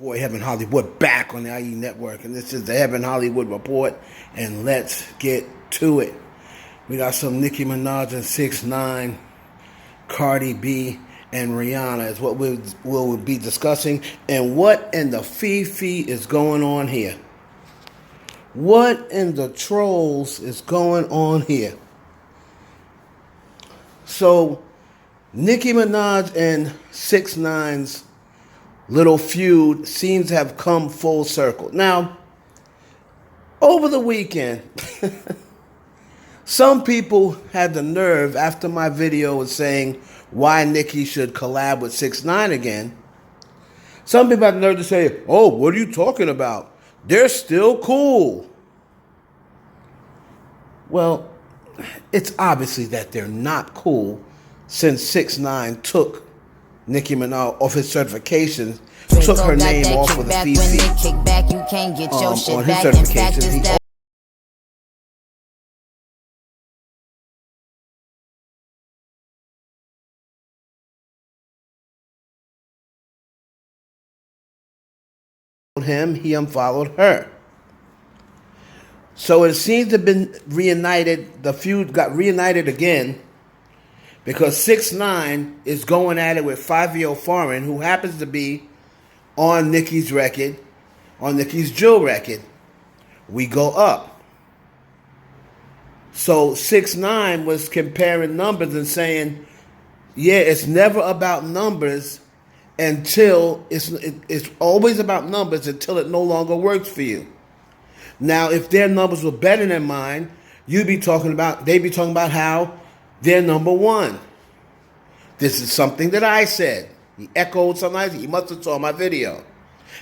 boy Heaven Hollywood back on the IE Network, and this is the Heaven Hollywood Report, and let's get to it. We got some Nicki Minaj and 6ix9ine, Cardi B, and Rihanna is what we'll be discussing, and what in the Fifi is going on here. What in the trolls is going on here? So, Nicki Minaj and 6ix9ine's little feud seems to have come full circle. Now, over the weekend, some people had the nerve after my video was saying why Nicki should collab with 6ix9ine again. Some people had the nerve to say, oh, what are you talking about? They're still cool. Well, it's obviously that they're not cool since 6ix9ine took Nicki Minaj off his certifications, took her name off of the Fifi on his certifications. He he unfollowed her. So it seems to have been reunited. The feud got reunited again because 6ix9ine is going at it with 5-year-old Foreign, who happens to be on Nicki's record, on Nicki's Jill record, We Go Up. So 6ix9ine was comparing numbers and saying, yeah, it's never about numbers until it's always about numbers until it no longer works for you. Now, if their numbers were better than mine, they'd be talking about how they're number one. This is something that I said. He echoed something. He must have saw my video.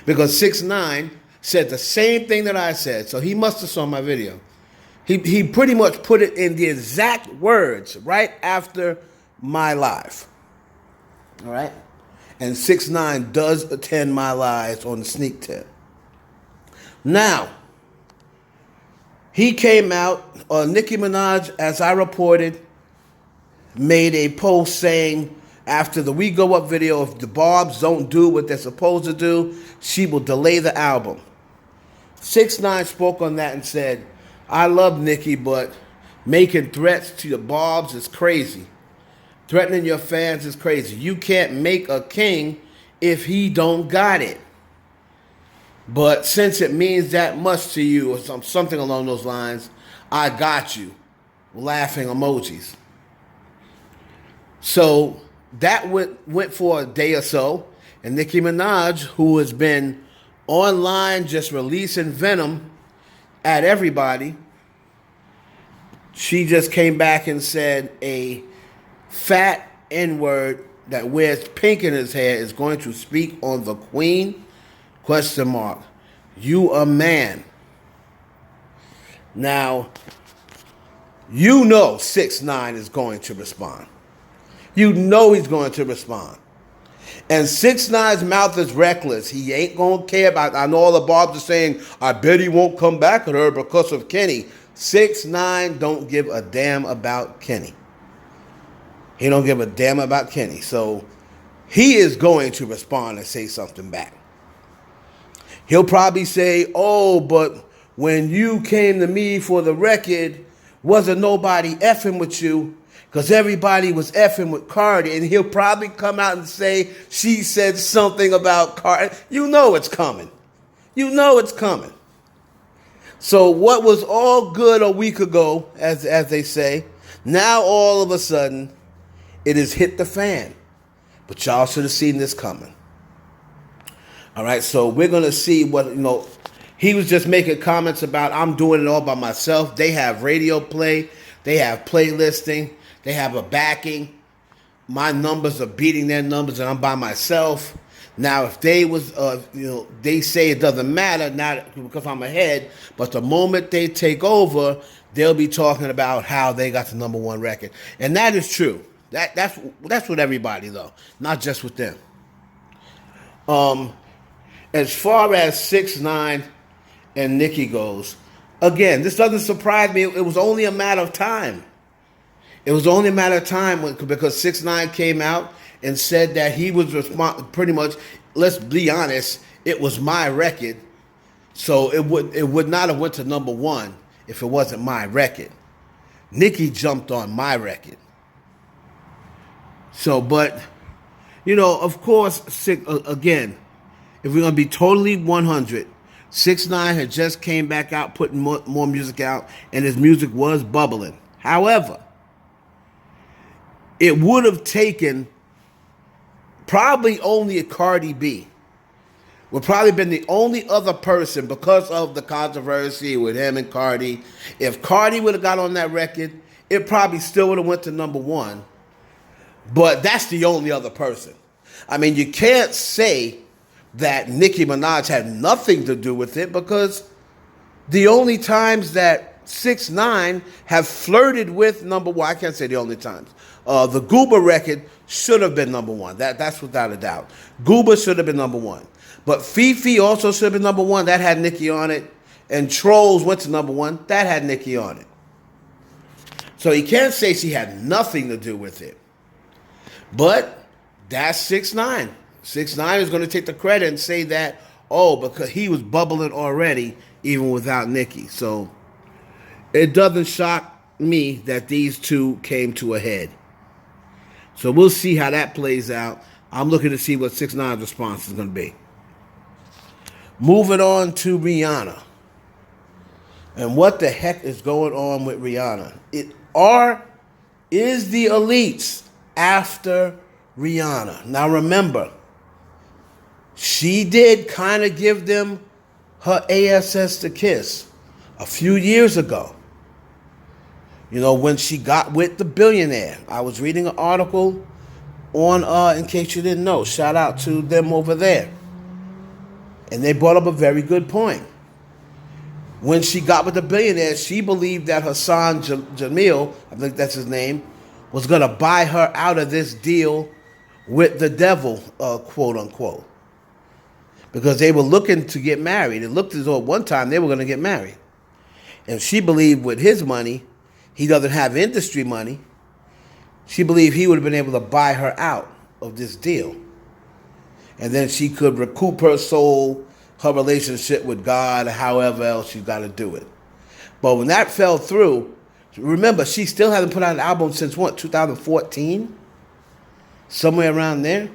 Because 6ix9ine said the same thing that I said. So he must have saw my video. He pretty much put it in the exact words right after my live. All right? And 6ix9ine does attend my lives on the sneak tip. Now, he came out, Nicki Minaj, as I reported, made a post saying after the We Go Up video, if the Barbs don't do what they're supposed to do, she will delay the album. 6ix9ine spoke on that and said, I love Nicki, but making threats to the Barbs is crazy. Threatening your fans is crazy. You can't make a king if he don't got it. But since it means that much to you, or something along those lines, I got you. Laughing emojis. So that went for a day or so. And Nicki Minaj, who has been online just releasing venom at everybody, she just came back and said a fat N-word that wears pink in his hair is going to speak on the Queen? ? You a man. Now, you know 6ix9ine is going to respond. You know he's going to respond. And 6ix9ine's mouth is reckless. He ain't going to care about, I know all the Barbs are saying, I bet he won't come back at her because of Kenny. 6ix9ine don't give a damn about Kenny. He don't give a damn about Kenny. So he is going to respond and say something back. He'll probably say, oh, but when you came to me for the record, wasn't nobody effing with you because everybody was effing with Cardi. And he'll probably come out and say, she said something about Cardi. You know it's coming. You know it's coming. So what was all good a week ago, as they say, now all of a sudden, it has hit the fan. But y'all should have seen this coming. All right, so we're going to see what, he was just making comments about, I'm doing it all by myself. They have radio play. They have playlisting. They have a backing. My numbers are beating their numbers, and I'm by myself. Now, if they was, they say it doesn't matter, not because I'm ahead, but the moment they take over, they'll be talking about how they got the number one record. And that is true. That's with everybody, though, not just with them. As far as 6ix9ine and Nicki goes, again, this doesn't surprise me. It was only a matter of time. It was only a matter of time because 6ix9ine came out and said that he was pretty much, let's be honest, it was my record, so it would not have went to number one if it wasn't my record. Nicki jumped on my record. So, but, of course, again, if we're going to be totally 100, 6ix9ine had just came back out, putting more music out, and his music was bubbling. However, it would have taken probably only a Cardi B. Would probably been the only other person, because of the controversy with him and Cardi. If Cardi would have got on that record, it probably still would have went to number one. But that's the only other person. I mean, you can't say that Nicki Minaj had nothing to do with it, because the only times that 6ix9ine have flirted with number one, I can't say the only times. The Gooba record should have been number one. That's without a doubt. Gooba should have been number one. But Fifi also should have been number one. That had Nicki on it. And Trolls went to number one. That had Nicki on it. So you can't say she had nothing to do with it. But that's 6ix9ine. 6ix9ine is going to take the credit and say that, because he was bubbling already, even without Nicki. So it doesn't shock me that these two came to a head. So we'll see how that plays out. I'm looking to see what 6ix9ine's response is going to be. Moving on to Rihanna. And what the heck is going on with Rihanna? Is the elites after Rihanna? Now remember, she did kind of give them her ASS to kiss a few years ago. When she got with the billionaire. I was reading an article on, in case you didn't know, shout out to them over there. And they brought up a very good point. When she got with the billionaire, she believed that Hassan Jamil, I think that's his name, was going to buy her out of this deal with the devil, quote unquote. Because they were looking to get married. It looked as though at one time they were going to get married. And she believed with his money, he doesn't have industry money, she believed he would have been able to buy her out of this deal. And then she could recoup her soul, her relationship with God, however else she's got to do it. But when that fell through, remember, she still hasn't put out an album since what, 2014? Somewhere around there.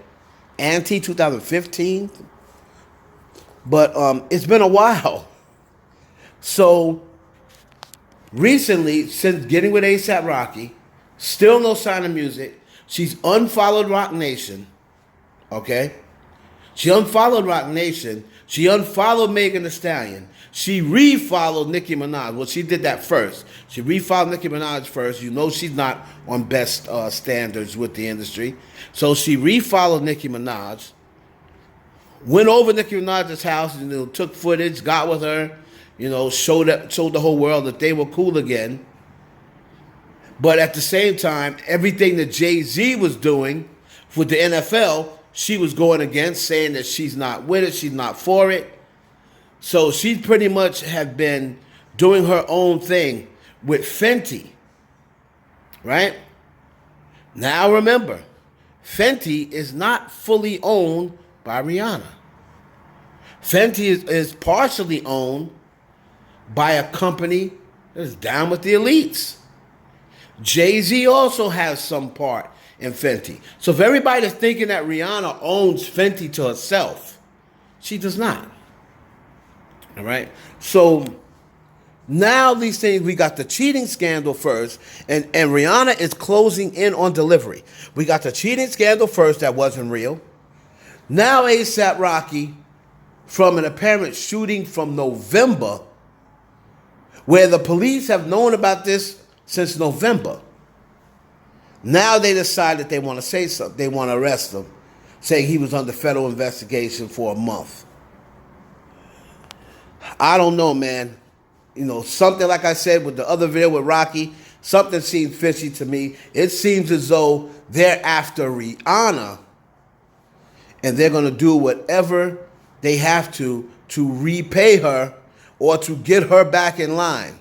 2015. But it's been a while. So recently, since getting with A$AP Rocky, still no sign of music. She's unfollowed Roc Nation. Okay? She unfollowed Roc Nation. She unfollowed Megan Thee Stallion. She refollowed Nicki Minaj. Well, she did that first. She refollowed Nicki Minaj first. She's not on best standards with the industry. So she refollowed Nicki Minaj. Went over Nicki Minaj's house, took footage, got with her, showed the whole world that they were cool again. But at the same time, everything that Jay-Z was doing with the NFL, she was going against, saying that she's not with it, she's not for it. So she pretty much had been doing her own thing with Fenty, right? Now remember, Fenty is not fully owned by Rihanna. Fenty is partially owned by a company that is down with the elites. Jay-Z also has some part in Fenty. So if everybody that's thinking that Rihanna owns Fenty to herself, she does not. All right? So now these things, we got the cheating scandal first, and Rihanna is closing in on delivery. We got the cheating scandal first that wasn't real. Now A$AP Rocky, from an apparent shooting from November, where the police have known about this since November. Now they decide that they want to say something. They want to arrest him, saying he was under federal investigation for a month. I don't know, man. Something like I said with the other video with Rocky, something seems fishy to me. It seems as though they're after Rihanna, and they're going to do whatever they have to repay her or to get her back in line.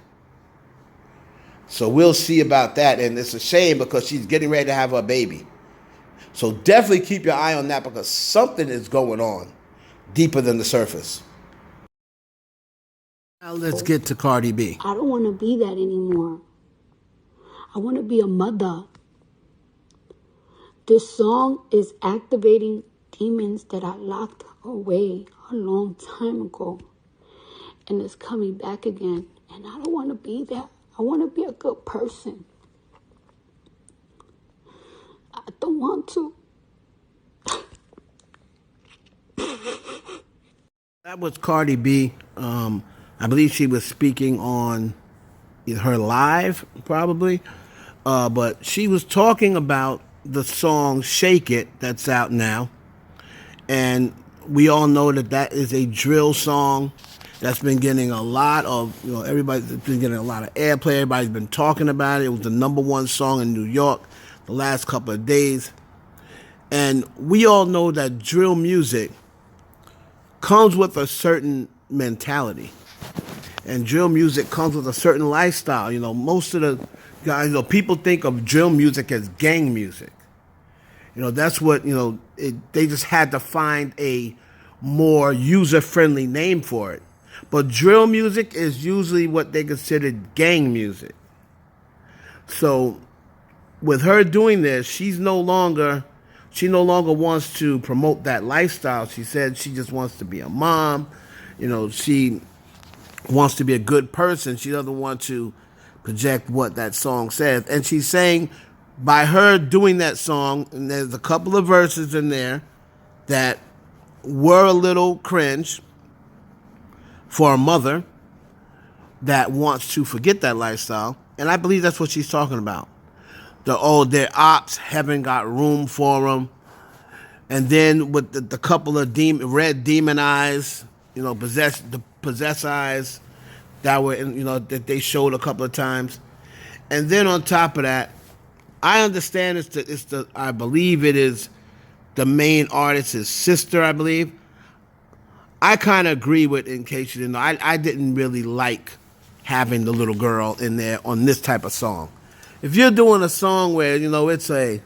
So we'll see about that. And it's a shame because she's getting ready to have her baby. So definitely keep your eye on that because something is going on. deeper than the surface. Now let's get to Cardi B. I don't want to be that anymore. I want to be a mother. This song is activating demons that I locked away a long time ago. And it's coming back again. And I don't want to be that. I want to be a good person. I don't want to. That was Cardi B. I believe she was speaking on her live, probably. But she was talking about the song Shake It that's out now. And we all know that that is a drill song that's been getting a lot of, everybody's been getting a lot of airplay. Everybody's been talking about it. It was the #1 song in New York the last couple of days. And we all know that drill music comes with a certain mentality. And drill music comes with a certain lifestyle. Most of the guys, people think of drill music as gang music. That's what, they just had to find a more user-friendly name for it. But drill music is usually what they consider gang music. So with her doing this, she no longer wants to promote that lifestyle. She said she just wants to be a mom. She wants to be a good person. She doesn't want to project what that song says. And she's saying by her doing that song, and there's a couple of verses in there that were a little cringe for a mother that wants to forget that lifestyle. And I believe that's what she's talking about. Their ops haven't got room for them. And then with the couple of red demon eyes, possess eyes that were that they showed a couple of times. And then on top of that, I understand I believe it is the main artist's sister, I believe. I kind of agree with, in case you didn't know, I didn't really like having the little girl in there on this type of song. If you're doing a song where, it's a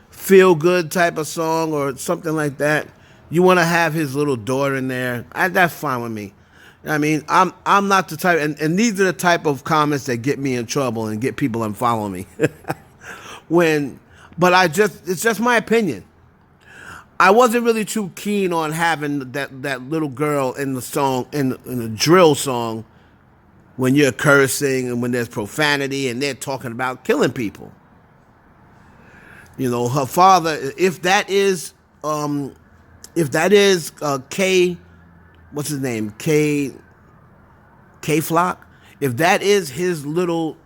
feel-good type of song or something like that, you want to have his little daughter in there, that's fine with me. I mean, I'm not the type, and these are the type of comments that get me in trouble and get people unfollowing me. It's just my opinion. I wasn't really too keen on having that little girl in the song, in a drill song, when you're cursing and when there's profanity and they're talking about killing people. Her father, if that is K, what's his name? K Flock? If that is his little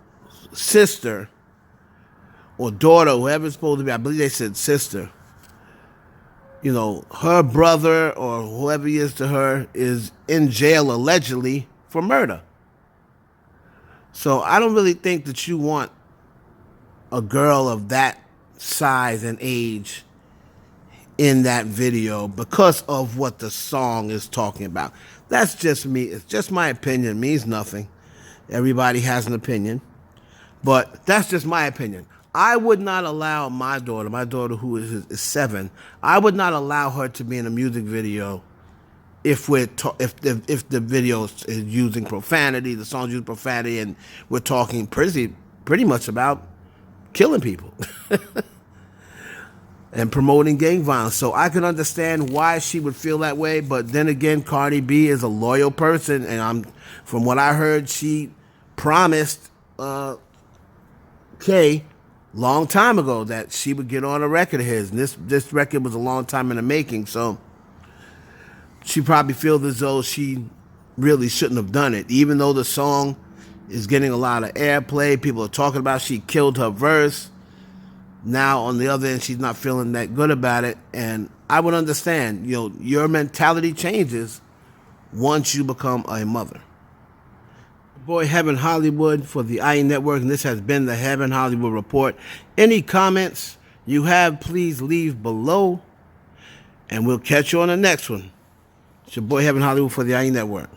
sister or daughter, whoever it's supposed to be, I believe they said sister. Her brother or whoever he is to her is in jail allegedly for murder. So I don't really think that you want a girl of that size and age in that video because of what the song is talking about. That's just me. It's just my opinion. It means nothing. Everybody has an opinion. But that's just my opinion. I would not allow my daughter who is 7, I would not allow her to be in a music video if the video is using profanity, the song's using profanity, and we're talking pretty much about killing people and promoting gang violence. So I can understand why she would feel that way, but then again, Cardi B is a loyal person, and from what I heard, she promised Kay long time ago that she would get on a record of his. And this record was a long time in the making, so she probably feels as though she really shouldn't have done it. Even though the song is getting a lot of airplay, people are talking about she killed her verse. Now, on the other end, she's not feeling that good about it. And I would understand, your mentality changes once you become a mother. Boy, Heaven Hollywood for the IE Network, and this has been the Heaven Hollywood Report. Any comments you have, please leave below, and we'll catch you on the next one. It's your boy, Heaven Hollywood for the IE Network.